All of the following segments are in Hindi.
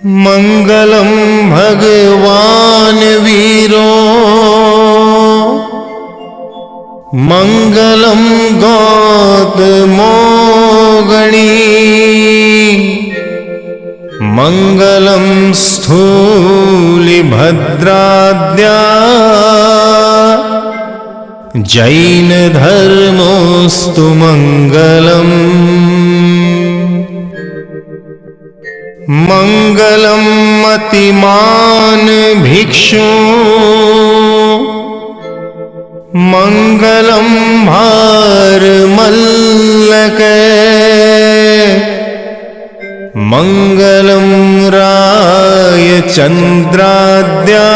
मंगलम भगवान वीरो मंगलम गौतमो गणी मंगलम स्थूलिभद्राद्या जैन धर्मोस्तु मंगलम मंगलम मतिमान भिक्षु मंगलम भारमल्लक मंगलम राय चंद्राद्या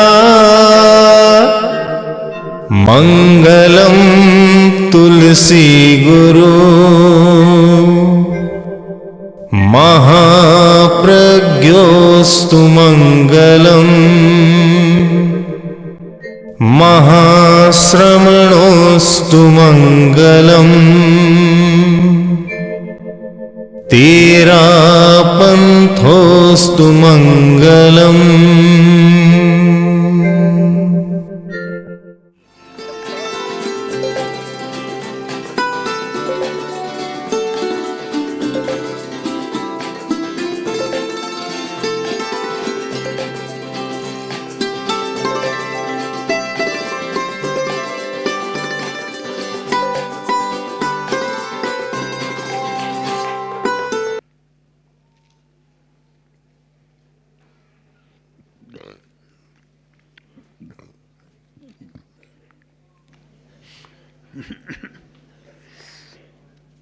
मंगलम तुलसी गुरु महाप्रज्ञोस्तु मंगलम महाश्रमणोस्तु मंगलम तेरापंथोस्तु मंगलम।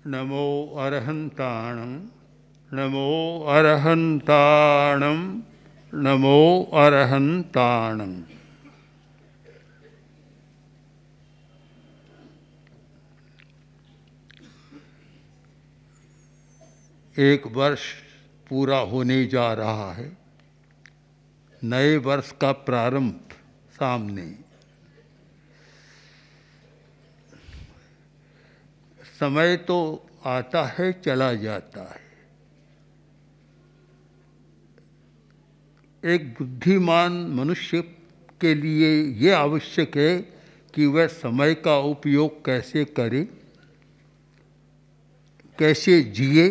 नमो अरहंताणं नमो अरहंताणं नमो अरहंताणं। एक वर्ष पूरा होने जा रहा है, नए वर्ष का प्रारंभ सामने। समय तो आता है चला जाता है। एक बुद्धिमान मनुष्य के लिए ये आवश्यक है कि वह समय का उपयोग कैसे करे, कैसे जिए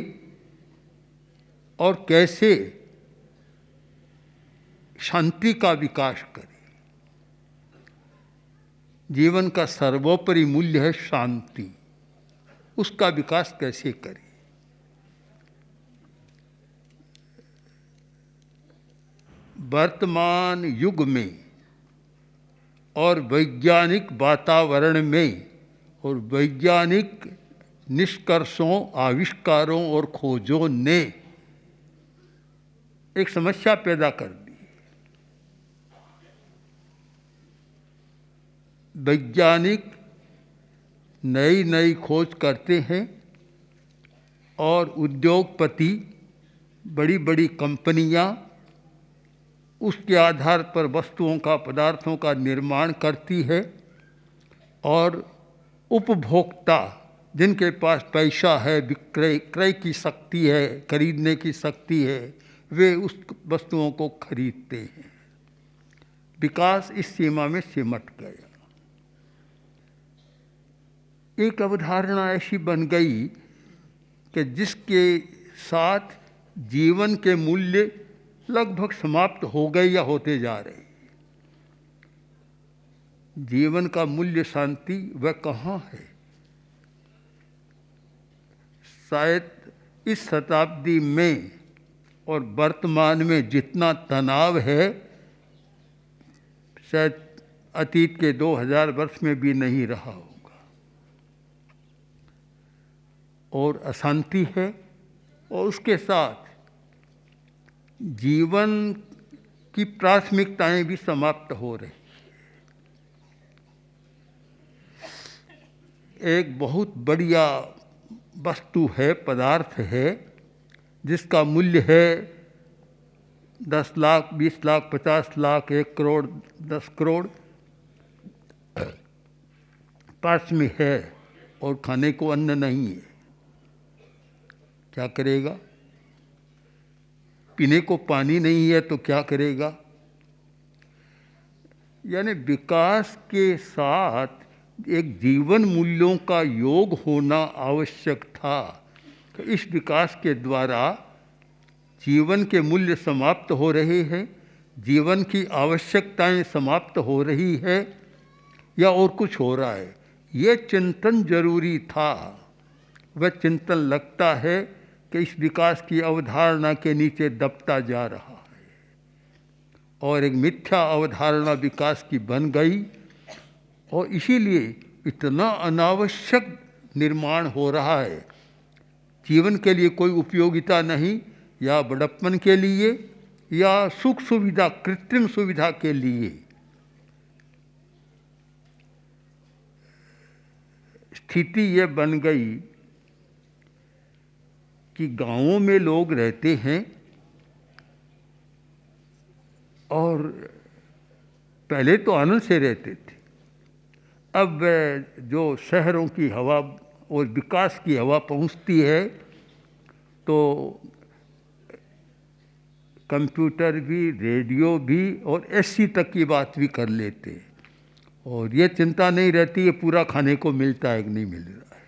और कैसे शांति का विकास करे। जीवन का सर्वोपरि मूल्य है शांति, उसका विकास कैसे करें। वर्तमान युग में और वैज्ञानिक वातावरण में और वैज्ञानिक निष्कर्षों, आविष्कारों और खोजों ने एक समस्या पैदा कर दी। वैज्ञानिक नई नई खोज करते हैं और उद्योगपति, बड़ी बड़ी कंपनियां उसके आधार पर वस्तुओं का, पदार्थों का निर्माण करती है और उपभोक्ता जिनके पास पैसा है, क्रय की शक्ति है, खरीदने की शक्ति है, वे उस वस्तुओं को खरीदते हैं। विकास इस सीमा में सिमट गया। एक अवधारणा ऐसी बन गई कि जिसके साथ जीवन के मूल्य लगभग समाप्त हो गए या होते जा रहे। जीवन का मूल्य शांति वह कहाँ है? शायद इस शताब्दी में और वर्तमान में जितना तनाव है, शायद अतीत के 2000 वर्ष में भी नहीं रहा होगा। और अशांति है और उसके साथ जीवन की प्राथमिकताएं भी समाप्त हो रही। एक बहुत बढ़िया वस्तु है, पदार्थ है, जिसका मूल्य है 10 लाख, 20 लाख, 50 लाख, 1 करोड़, 10 करोड़, पास में है और खाने को अन्न नहीं है। क्या करेगा? पीने को पानी नहीं है तो क्या करेगा। यानी विकास के साथ एक जीवन मूल्यों का योग होना आवश्यक था। तो इस विकास के द्वारा जीवन के मूल्य समाप्त हो रहे हैं, जीवन की आवश्यकताएं समाप्त हो रही है या और कुछ हो रहा है, ये चिंतन जरूरी था। वह चिंतन लगता है कि इस विकास की अवधारणा के नीचे दबता जा रहा है और एक मिथ्या अवधारणा विकास की बन गई और इसीलिए इतना अनावश्यक निर्माण हो रहा है। जीवन के लिए कोई उपयोगिता नहीं, या बड़प्पन के लिए या सुख सुविधा, कृत्रिम सुविधा के लिए। स्थिति ये बन गई कि गांवों में लोग रहते हैं और पहले तो आनंद से रहते थे। अब जो शहरों की हवा और विकास की हवा पहुंचती है तो कंप्यूटर भी, रेडियो भी और एसी तक की बात भी कर लेते हैं और ये चिंता नहीं रहती है पूरा खाने को मिलता है कि नहीं मिल रहा है,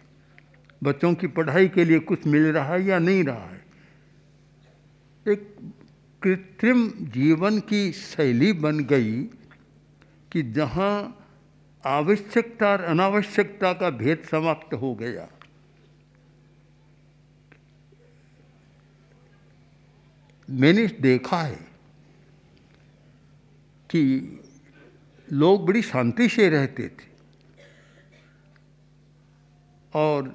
बच्चों की पढ़ाई के लिए कुछ मिल रहा है या नहीं रहा है। एक कृत्रिम जीवन की शैली बन गई कि जहाँ आवश्यकता और अनावश्यकता का भेद समाप्त हो गया। मैंने देखा है कि लोग बड़ी शांति से रहते थे और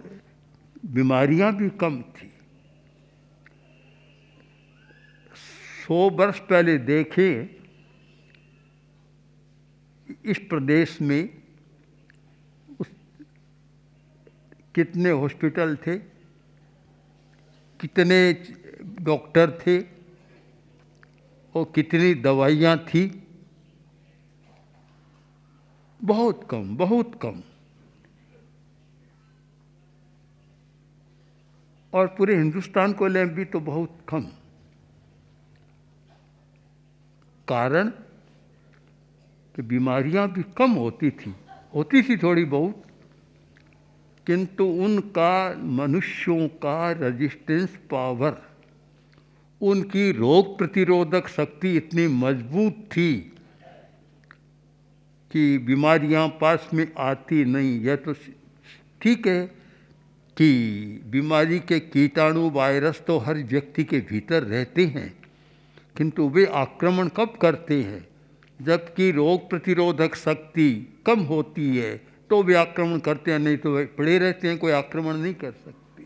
बीमारियां भी कम थी। 100 वर्ष पहले देखें इस प्रदेश में कितने हॉस्पिटल थे, कितने डॉक्टर थे और कितनी दवाइयाँ थी। बहुत कम, बहुत कम। और पूरे हिंदुस्तान को लें भी तो बहुत कम। कारण कि बीमारियां भी कम होती थी थोड़ी बहुत, किंतु उनका मनुष्यों का रेजिस्टेंस पावर, उनकी रोग प्रतिरोधक शक्ति इतनी मजबूत थी कि बीमारियां पास में आती नहीं। यह तो ठीक है कि बीमारी के कीटाणु, वायरस तो हर व्यक्ति के भीतर रहते हैं, किंतु वे आक्रमण कब करते हैं? जबकि रोग प्रतिरोधक शक्ति कम होती है तो वे आक्रमण करते हैं, नहीं तो वे पड़े रहते हैं, कोई आक्रमण नहीं कर सकते।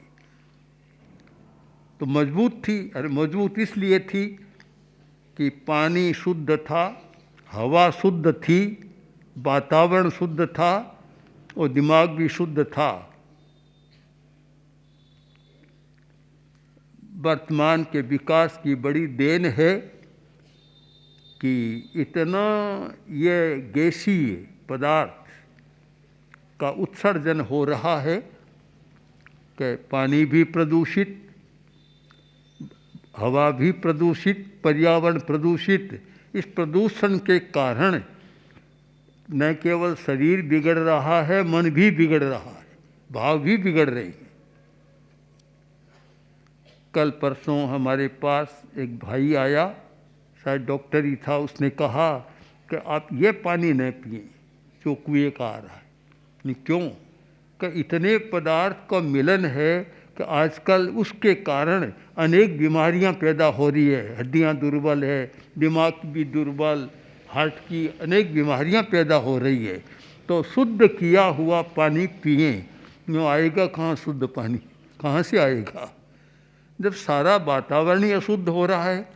तो मजबूत थी। अरे मजबूत इसलिए थी कि पानी शुद्ध था, हवा शुद्ध थी, वातावरण शुद्ध था और दिमाग भी शुद्ध था। वर्तमान के विकास की बड़ी देन है कि इतना ये गैसीय पदार्थ का उत्सर्जन हो रहा है कि पानी भी प्रदूषित, हवा भी प्रदूषित, पर्यावरण प्रदूषित। इस प्रदूषण के कारण न केवल शरीर बिगड़ रहा है, मन भी बिगड़ रहा है, भाव भी बिगड़ रहे हैं। कल परसों हमारे पास एक भाई आया, शायद डॉक्टर ही था, उसने कहा कि आप ये पानी न पिए जो कुएं का आ रहा है। नहीं, क्यों? कि इतने पदार्थ का मिलन है कि आजकल उसके कारण अनेक बीमारियां पैदा हो रही है। हड्डियां दुर्बल है, दिमाग भी दुर्बल, हार्ट की अनेक बीमारियां पैदा हो रही है। तो शुद्ध किया हुआ पानी पिए। यूँ आएगा कहाँ शुद्ध पानी? कहाँ से आएगा जब सारा वातावरण ही अशुद्ध हो रहा है?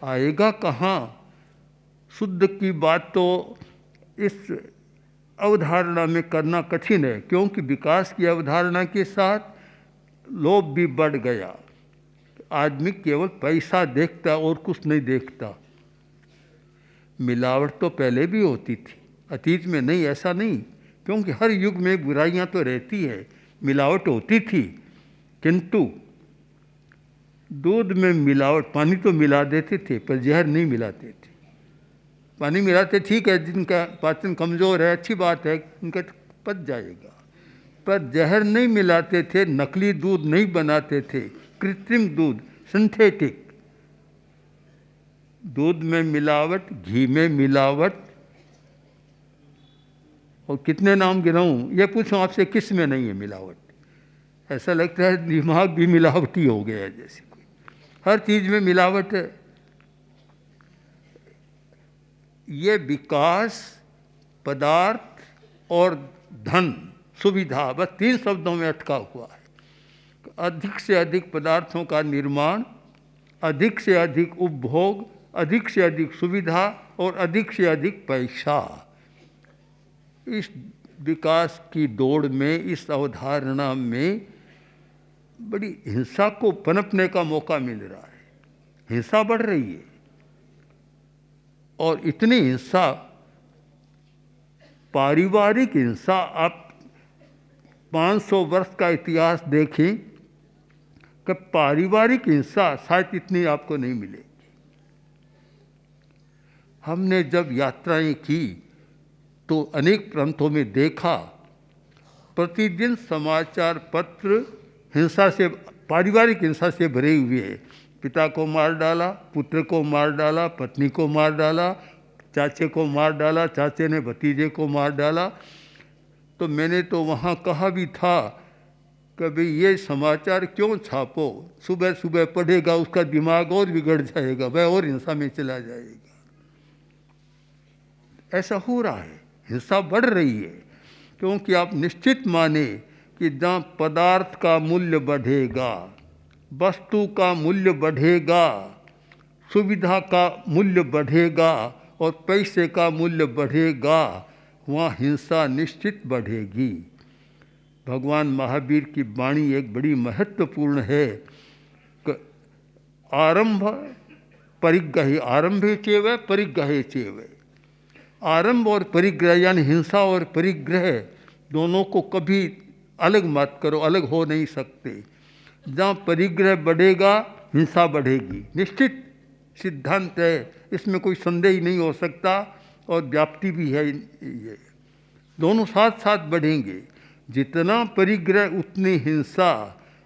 आएगा कहाँ? शुद्ध की बात तो इस अवधारणा में करना कठिन है, क्योंकि विकास की अवधारणा के साथ लोभ भी बढ़ गया। आदमी केवल पैसा देखता और कुछ नहीं देखता। मिलावट तो पहले भी होती थी, अतीत में नहीं, ऐसा नहीं, क्योंकि हर युग में बुराइयां तो रहती है, मिलावट होती थी। किंतु दूध में मिलावट, पानी तो मिला देते थे पर जहर नहीं मिलाते थे। पानी मिलाते ठीक है, जिनका पाचन कमज़ोर है अच्छी बात है, उनका पच जाएगा, पर जहर नहीं मिलाते थे, नकली दूध नहीं बनाते थे, कृत्रिम दूध, सिंथेटिक दूध में मिलावट, घी में मिलावट, और कितने नाम गिनाऊं, ये पूछूं आपसे किस में नहीं है मिलावट? ऐसा लगता है दिमाग भी मिलावटी हो गया है जैसे कोई, हर चीज़ में मिलावट है। ये विकास, पदार्थ और धन, सुविधा, बस 3 शब्दों में अटका हुआ है। अधिक से अधिक पदार्थों का निर्माण, अधिक से अधिक उपभोग, अधिक से अधिक सुविधा और अधिक से अधिक पैसा। इस विकास की दौड़ में, इस अवधारणा में बड़ी हिंसा को पनपने का मौका मिल रहा है। हिंसा बढ़ रही है, और इतनी हिंसा, पारिवारिक हिंसा, आप 500 वर्ष का इतिहास देखें कि पारिवारिक हिंसा शायद इतनी आपको नहीं मिलेगी। हमने जब यात्राएं की तो अनेक प्रांतों में देखा, प्रतिदिन समाचार पत्र हिंसा से, पारिवारिक हिंसा से भरे हुए हैं। पिता को मार डाला, पुत्र को मार डाला, पत्नी को मार डाला, चाचे को मार डाला, चाचे ने भतीजे को मार डाला। तो मैंने तो वहाँ कहा भी था कि भाई ये समाचार क्यों छापो, सुबह सुबह पढ़ेगा उसका दिमाग और बिगड़ जाएगा, वह और हिंसा में चला जाएगा। ऐसा हो रहा है, हिंसा बढ़ रही है, क्योंकि आप निश्चित माने कि जहाँ पदार्थ का मूल्य बढ़ेगा, वस्तु का मूल्य बढ़ेगा, सुविधा का मूल्य बढ़ेगा और पैसे का मूल्य बढ़ेगा, वहाँ हिंसा निश्चित बढ़ेगी। भगवान महावीर की वाणी एक बड़ी महत्वपूर्ण है कि आरंभ परिग्रह, आरंभे चेव परिग्रहे चेव। आरंभ और परिग्रह यानी हिंसा और परिग्रह दोनों को कभी अलग मत करो, अलग हो नहीं सकते। जहाँ परिग्रह बढ़ेगा हिंसा बढ़ेगी, निश्चित सिद्धांत है, इसमें कोई संदेह ही नहीं हो सकता, और व्याप्ति भी है। ये दोनों साथ साथ बढ़ेंगे। जितना परिग्रह उतनी हिंसा,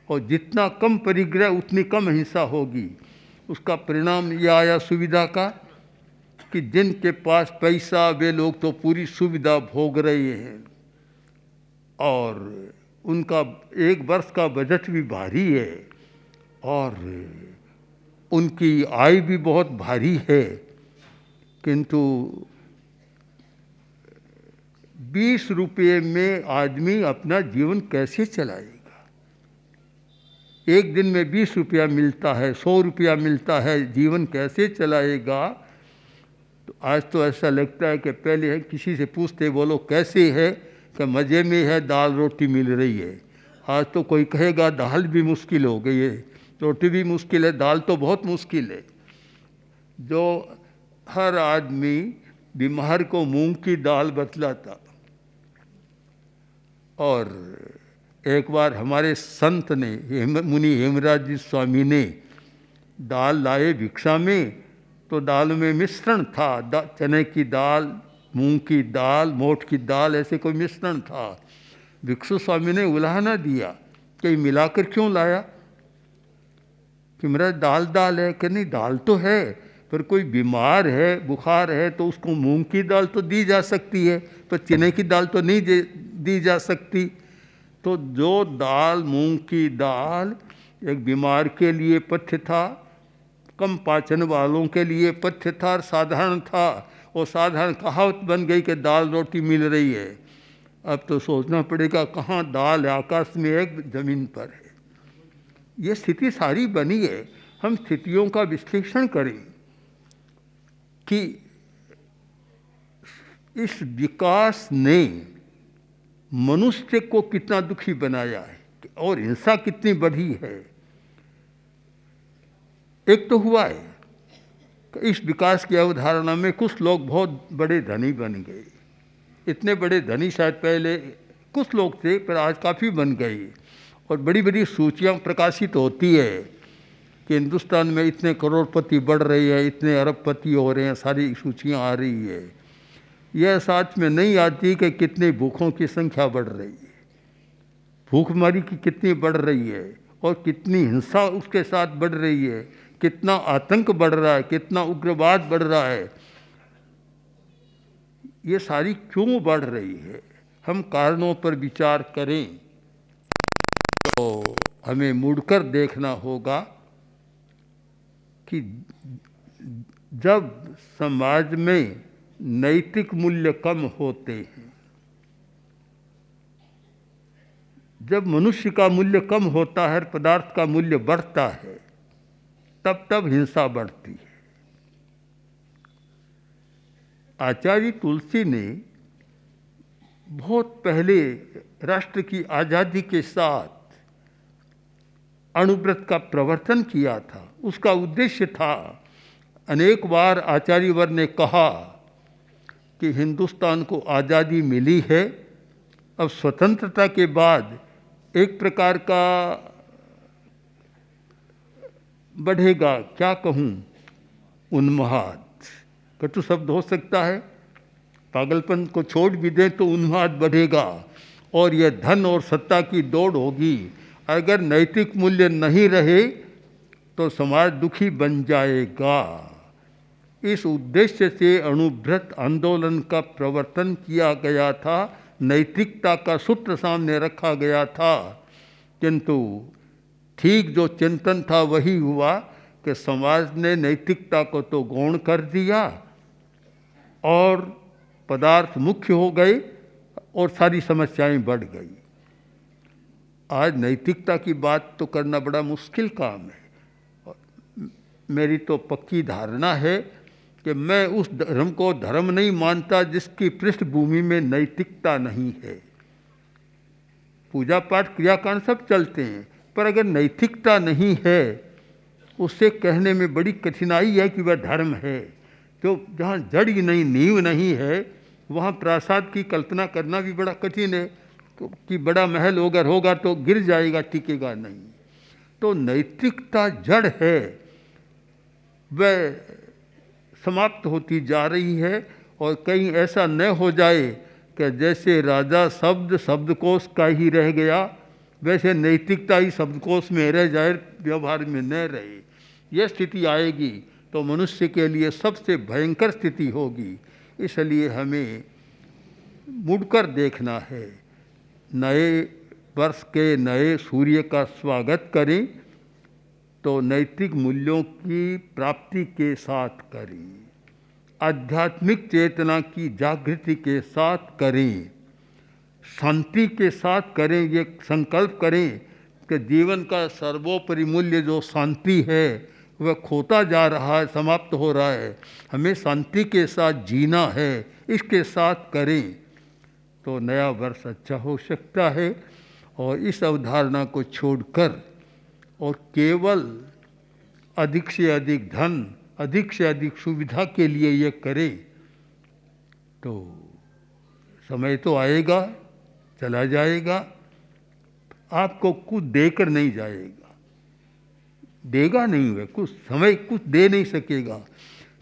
और जितना कम परिग्रह उतनी कम हिंसा होगी। उसका परिणाम यह आया सुविधा का कि जिनके पास पैसा, वे लोग तो पूरी सुविधा भोग रहे हैं, और उनका एक वर्ष का बजट भी भारी है, और उनकी आय भी बहुत भारी है, किंतु 20 रुपये में आदमी अपना जीवन कैसे चलाएगा? एक दिन में 20 रुपया मिलता है, 100 रुपया मिलता है, जीवन कैसे चलाएगा? तो आज तो ऐसा लगता है कि पहले किसी से पूछते, बोलो कैसे है, कि मज़े में है, दाल रोटी मिल रही है। आज तो कोई कहेगा दाल भी मुश्किल हो गई है, रोटी भी मुश्किल है, दाल तो बहुत मुश्किल है। जो हर आदमी बीमार को मूंग की दाल बतलाता। और एक बार हमारे संत ने, मुनि हेमराज जी स्वामी ने दाल लाए भिक्षा में, तो दाल में मिश्रण था, चने की दाल, मूंग की दाल, मोठ की दाल, ऐसे कोई मिश्रण था। भिक्षु स्वामी ने उलाहना दिया कि मिलाकर क्यों लाया, कि मेरा दाल दाल है, कि नहीं दाल तो है, पर कोई बीमार है, बुखार है, तो उसको मूंग की दाल तो दी जा सकती है, पर चने की दाल तो नहीं दी जा सकती। तो जो दाल, मूंग की दाल एक बीमार के लिए पथ्य था, कम पाचन वालों के लिए पथ्य था, साधारण था, और साधारण कहावत बन गई कि दाल रोटी मिल रही है। अब तो सोचना पड़ेगा कहाँ दाल है, आकाश में है, जमीन पर है। ये स्थिति सारी बनी है। हम स्थितियों का विश्लेषण करें कि इस विकास ने मनुष्य को कितना दुखी बनाया है और हिंसा कितनी बढ़ी है। एक तो हुआ है कि इस विकास की अवधारणा में कुछ लोग बहुत बड़े धनी बन गए। इतने बड़े धनी शायद पहले कुछ लोग थे, पर आज काफ़ी बन गए, और बड़ी बड़ी सूचियाँ प्रकाशित होती है कि हिंदुस्तान में इतने करोड़पति बढ़ रहे हैं, इतने अरबपति हो रहे हैं, सारी सूचियाँ आ रही है। यह साथ में नहीं आती कि कितने भूखों की संख्या बढ़ रही है, भूखमरी की कितनी बढ़ रही है और कितनी हिंसा उसके साथ बढ़ रही है, कितना आतंक बढ़ रहा है, कितना उग्रवाद बढ़ रहा है। ये सारी क्यों बढ़ रही है? हम कारणों पर विचार करें तो हमें मुड़कर देखना होगा कि जब समाज में नैतिक मूल्य कम होते हैं, जब मनुष्य का मूल्य कम होता है, पदार्थ का मूल्य बढ़ता है, तब हिंसा बढ़ती है। आचार्य तुलसी ने बहुत पहले राष्ट्र की आज़ादी के साथ अणुव्रत का प्रवर्तन किया था। उसका उद्देश्य था, अनेक बार आचार्यवर ने कहा कि हिंदुस्तान को आज़ादी मिली है, अब स्वतंत्रता के बाद एक प्रकार का बढ़ेगा, क्या कहूँ, उन्माद, कटु शब्द हो सकता है, पागलपन को छोड़ भी दें तो उन्माद बढ़ेगा और यह धन और सत्ता की दौड़ होगी। अगर नैतिक मूल्य नहीं रहे तो समाज दुखी बन जाएगा। इस उद्देश्य से अणुव्रत आंदोलन का प्रवर्तन किया गया था, नैतिकता का सूत्र सामने रखा गया था, किंतु ठीक जो चिंतन था वही हुआ कि समाज ने नैतिकता को तो गौण कर दिया और पदार्थ मुख्य हो गए और सारी समस्याएं बढ़ गई। आज नैतिकता की बात तो करना बड़ा मुश्किल काम है। मेरी तो पक्की धारणा है कि मैं उस धर्म को धर्म नहीं मानता जिसकी पृष्ठभूमि में नैतिकता नहीं है। पूजा पाठ क्रियाकांड सब चलते हैं, पर अगर नैतिकता नहीं है, उससे कहने में बड़ी कठिनाई है कि वह धर्म है। तो जहाँ जड़ ही नहीं, नींव नहीं है, वहाँ प्रासाद की कल्पना करना भी बड़ा कठिन है कि बड़ा महल होगा तो गिर जाएगा, टिकेगा नहीं। तो नैतिकता जड़ है, वह समाप्त होती जा रही है। और कहीं ऐसा न हो जाए कि जैसे राजा शब्दकोश का ही रह गया, वैसे नैतिकता ही शब्दकोश में रह जाए, व्यवहार में न रहे। यह स्थिति आएगी तो मनुष्य के लिए सबसे भयंकर स्थिति होगी। इसलिए हमें मुड़कर देखना है, नए वर्ष के नए सूर्य का स्वागत करें तो नैतिक मूल्यों की प्राप्ति के साथ करें, आध्यात्मिक चेतना की जागृति के साथ करें, शांति के साथ करें। ये संकल्प करें कि जीवन का सर्वोपरि मूल्य जो शांति है वह खोता जा रहा है, समाप्त हो रहा है, हमें शांति के साथ जीना है, इसके साथ करें तो नया वर्ष अच्छा हो सकता है। और इस अवधारणा को छोड़कर और केवल अधिक से अधिक धन, अधिक से अधिक सुविधा के लिए ये करें तो समय तो आएगा, चला जाएगा, आपको कुछ देकर नहीं जाएगा, देगा नहीं, वह कुछ समय कुछ दे नहीं सकेगा।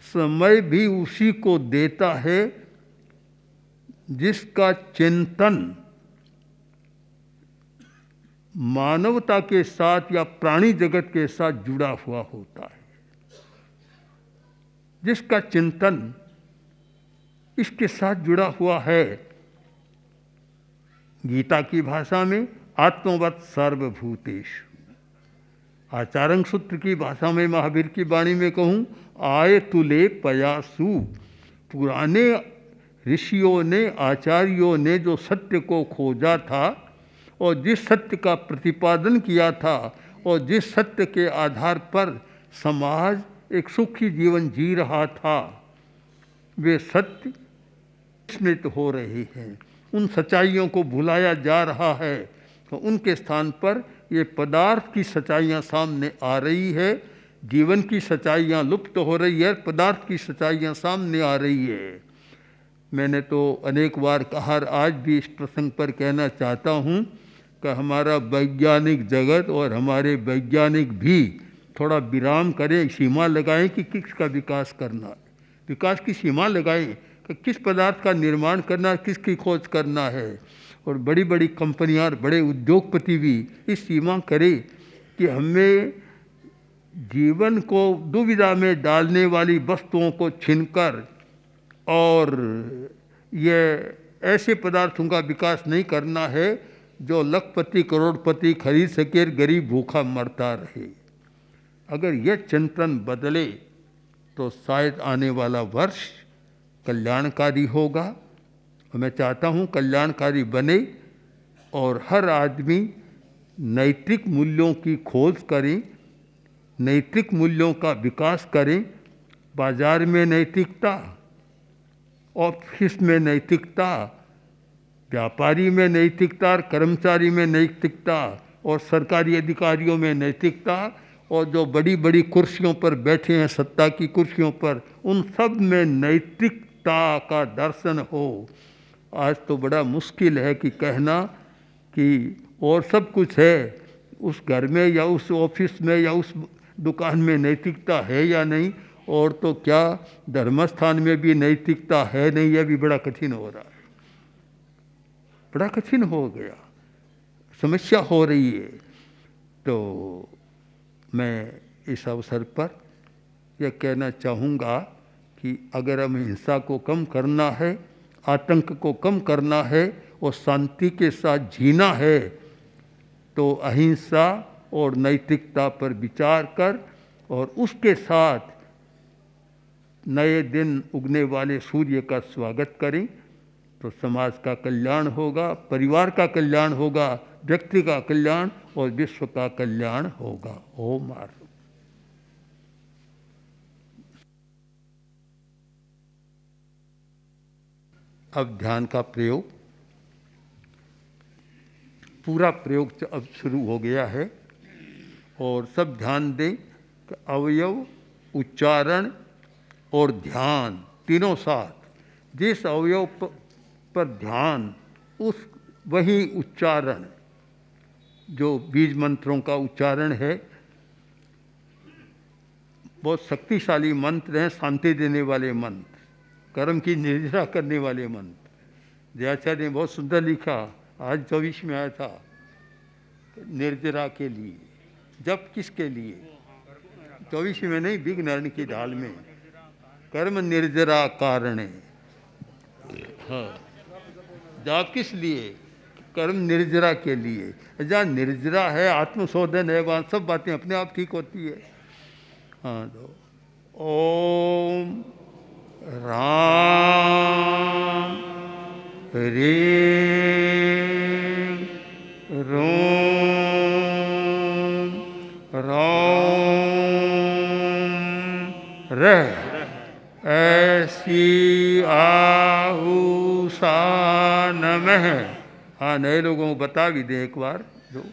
समय भी उसी को देता है जिसका चिंतन मानवता के साथ या प्राणी जगत के साथ जुड़ा हुआ होता है, जिसका चिंतन इसके साथ जुड़ा हुआ है। गीता की भाषा में आत्मवत् सर्वभूतेषु, आचार्य सूत्र की भाषा में महावीर की वाणी में कहूँ, आय तुले पयासु। पुराने ऋषियों ने, आचार्यों ने जो सत्य को खोजा था और जिस सत्य का प्रतिपादन किया था और जिस सत्य के आधार पर समाज एक सुखी जीवन जी रहा था, वे सत्य स्मृत हो रहे हैं, उन सच्चाइयों को भुलाया जा रहा है। तो उनके स्थान पर ये पदार्थ की सच्चाइयाँ सामने आ रही है, जीवन की सच्चाइयाँ लुप्त हो रही है, पदार्थ की सच्चाइयाँ सामने आ रही है। मैंने तो अनेक बार कहा, आज भी इस प्रसंग पर कहना चाहता हूँ कि हमारा वैज्ञानिक जगत और हमारे वैज्ञानिक भी थोड़ा विराम करें, सीमा लगाएं कि किसका विकास करना है, विकास की सीमा लगाएं कि किस पदार्थ का निर्माण करना है, किसकी खोज करना है। और बड़ी बड़ी कंपनियां और बड़े उद्योगपति भी इस सीमा करें कि हमें जीवन को दुविधा में डालने वाली वस्तुओं को छीनकर और ये ऐसे पदार्थों का विकास नहीं करना है जो लखपति करोड़पति खरीद सके, गरीब भूखा मरता रहे। अगर यह चिंतन बदले तो शायद आने वाला वर्ष कल्याणकारी होगा। और मैं चाहता हूँ कल्याणकारी बने और हर आदमी नैतिक मूल्यों की खोज करें, नैतिक मूल्यों का विकास करें। बाजार में नैतिकता, ऑफिस में नैतिकता, व्यापारी में नैतिकता, और कर्मचारी में नैतिकता, और सरकारी अधिकारियों में नैतिकता, और जो बड़ी बड़ी कुर्सियों पर बैठे हैं सत्ता की कुर्सियों पर, उन सब में नैतिकता का दर्शन हो। आज तो बड़ा मुश्किल है कि कहना कि और सब कुछ है, उस घर में या उस ऑफिस में या उस दुकान में नैतिकता है या नहीं, और तो क्या धर्मस्थान में भी नैतिकता है नहीं, यह भी बड़ा कठिन हो रहा है, बड़ा कठिन हो गया, समस्या हो रही है। तो मैं इस अवसर पर यह कहना चाहूँगा कि अगर हम हिंसा को कम करना है, आतंक को कम करना है और शांति के साथ जीना है, तो अहिंसा और नैतिकता पर विचार कर और उसके साथ नए दिन उगने वाले सूर्य का स्वागत करें, तो समाज का कल्याण होगा, परिवार का कल्याण होगा, व्यक्ति का कल्याण और विश्व का कल्याण होगा। ओम आर। अब ध्यान का प्रयोग, पूरा प्रयोग अब शुरू हो गया है और सब ध्यान दें कि अवयव, उच्चारण और ध्यान तीनों साथ। जिस अवयव पर ध्यान, उस वही उच्चारण, जो बीज मंत्रों का उच्चारण है, बहुत शक्तिशाली मंत्र हैं, शांति देने वाले मंत्र, कर्म की निर्जरा करने वाले मंत्र। दयाचार्य ने बहुत सुंदर लिखा, आज 24 में आया था, निर्जरा के लिए। जब किसके लिए? 24 में नहीं, विघ्न की ढाल में, कर्म निर्जरा कारणे। हाँ, जाप किस लिए? कर्म निर्जरा के लिए। जहाँ निर्जरा है, आत्मशोधन है, वहाँ सब बातें अपने आप ठीक होती है। हाँ, तो ओम राम ह्रीं रोम राम रह ऐसी आहूषा नमः। हाँ, नए लोगों को बता भी दे एक बार जो